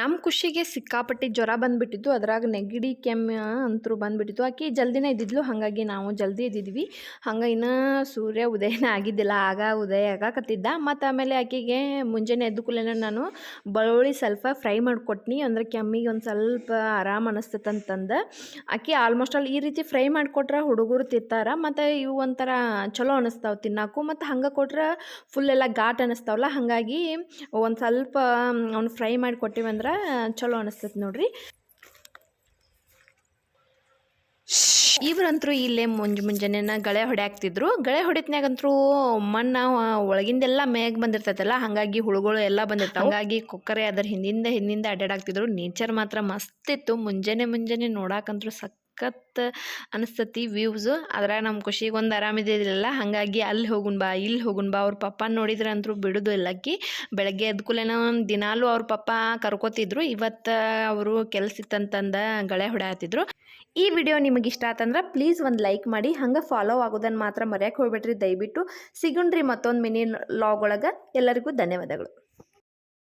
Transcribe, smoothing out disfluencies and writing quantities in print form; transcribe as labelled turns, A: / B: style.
A: ನಮ್ಮ ಖುಷಿಗೆ ಸಿಕ್ಕಾಪಟ್ಟಿ ಜ್ವರ ಬಂದುಬಿಟ್ಟಿತ್ತು. ಅದ್ರಾಗ ನೆಗಡಿ ಕೆಮ್ಮು ಅಂತೂ ಬಂದುಬಿಟ್ಟಿತ್ತು. ಆಕೆ ಜಲ್ದಿನೇ ಇದ್ದಿದ್ಲು, ಹಾಗಾಗಿ ನಾವು ಜಲ್ದಿ ಇದ್ದಿದ್ವಿ. ಹಂಗೆ ಇನ್ನೂ ಸೂರ್ಯ ಉದಯನೇ ಆಗಿದ್ದಿಲ್ಲ, ಆಗ ಉದಯ ಆಗಾಕತ್ತಿದ್ದ. ಮತ್ತು ಆಮೇಲೆ ಆಕೆಗೆ ಮುಂಜಾನೆ ಎದ್ದ ಕೂಡಲೇ ನಾನು ಬೆಳ್ಳುಳ್ಳಿ ಸ್ವಲ್ಪ ಫ್ರೈ ಮಾಡಿಕೊಟ್ನಿ, ಅಂದ್ರೆ ಕೆಮ್ಮಿಗೆ ಒಂದು ಸ್ವಲ್ಪ ಆರಾಮ ಅನಿಸ್ತದಂತಂದು. ಆಕೆ ಆಲ್ಮೋಸ್ಟ್ ಆಲ್ ಈ ರೀತಿ ಫ್ರೈ ಮಾಡಿಕೊಟ್ರೆ ಹುಡುಗರು ತಿಂತಾರೆ, ಮತ್ತು ಇವು ಒಂಥರ ಚಲೋ ಅನ್ನಿಸ್ತಾವೆ ತಿನ್ನೋಕ್ಕೂ. ಮತ್ತು ಹಂಗೆ ಕೊಟ್ರೆ ಫುಲ್ ಎಲ್ಲ ಘಾಟ್ ಅನ್ನಿಸ್ತಾವಲ್ಲ, ಹಾಗಾಗಿ ಒಂದು ಸ್ವಲ್ಪ ಅವ್ನು ಫ್ರೈ ಮಾಡಿ ಕೊಟ್ಟಿವಂದ್ರೆ ಚಲೋ ಅನಿಸ್ತೈತೆ ನೋಡ್ರಿ. ಇವ್ರಂತರೂ ಇಲ್ಲೇ ಮುಂಜಾನೆನ ಗಳೆ ಹೊಡ್ಯಾಕ್ತಿದ್ರು. ಗಳೆ ಹೊಡಿತ್ನಾಗಂತರೂ ಮಣ್ಣು ಒಳಗಿಂದೆಲ್ಲ ಮೇಗ್ ಬಂದಿರ್ತೈತಲ್ಲ, ಹಾಗಾಗಿ ಹುಳುಗಳು ಎಲ್ಲ ಬಂದಿರ್ತಾವೆ. ಹಾಗಾಗಿ ಕೊಕ್ಕರೆ ಅದರ ಹಿಂದಿಂದ ಅಡ್ಡಾಡಾಕ್ತಿದ್ರು. ನೇಚರ್ ಮಾತ್ರ ಮಸ್ತ್ ಇತ್ತು. ಮುಂಜಾನೆ ನೋಡಾಕಂತರೂ ಸಖತ್ ಅನಿಸ್ತತಿ ವ್ಯೂವ್ಸು. ಅದ್ರಾಗ ನಮ್ಮ ಖುಷಿಗೆ ಒಂದು ಆರಾಮಿದ್ದಿಲ್ಲ, ಹಾಗಾಗಿ ಅಲ್ಲಿ ಹೋಗುನ್ ಬಾ ಇಲ್ಲಿ ಹೋಗುನ್ ಬಾ. ಅವ್ರ ಪಪ್ಪ ನೋಡಿದ್ರೆ ಅಂತರೂ ಬಿಡೋದು ಇಲ್ಲಕ್ಕಿ. ಬೆಳಗ್ಗೆ ಎದ್ದ ಕೂಡಲೇ ದಿನಾಲೂ ಅವ್ರ ಪಪ್ಪ ಕರ್ಕೋತಿದ್ರು. ಇವತ್ತು ಅವರು ಕೆಲಸ ಇತ್ತಂತಂದ ಗಳೆ ಹೊಡ್ಯಾತಿದ್ರು. ಈ ವಿಡಿಯೋ ನಿಮಗೆ ಇಷ್ಟ ಆತಂದ್ರೆ ಪ್ಲೀಸ್ ಒಂದು ಲೈಕ್ ಮಾಡಿ, ಹಂಗೆ ಫಾಲೋ ಆಗೋದನ್ನು ಮಾತ್ರ ಮರೆಯಕ್ಕೆ ಹೋಗ್ಬೇಡ್ರಿ ದಯವಿಟ್ಟು. ಸಿಗುಣ್ರಿ ಮತ್ತೊಂದು ಮಿನಿ ಲಾಗ್ ಒಳಗೆ. ಎಲ್ಲರಿಗೂ ಧನ್ಯವಾದಗಳು.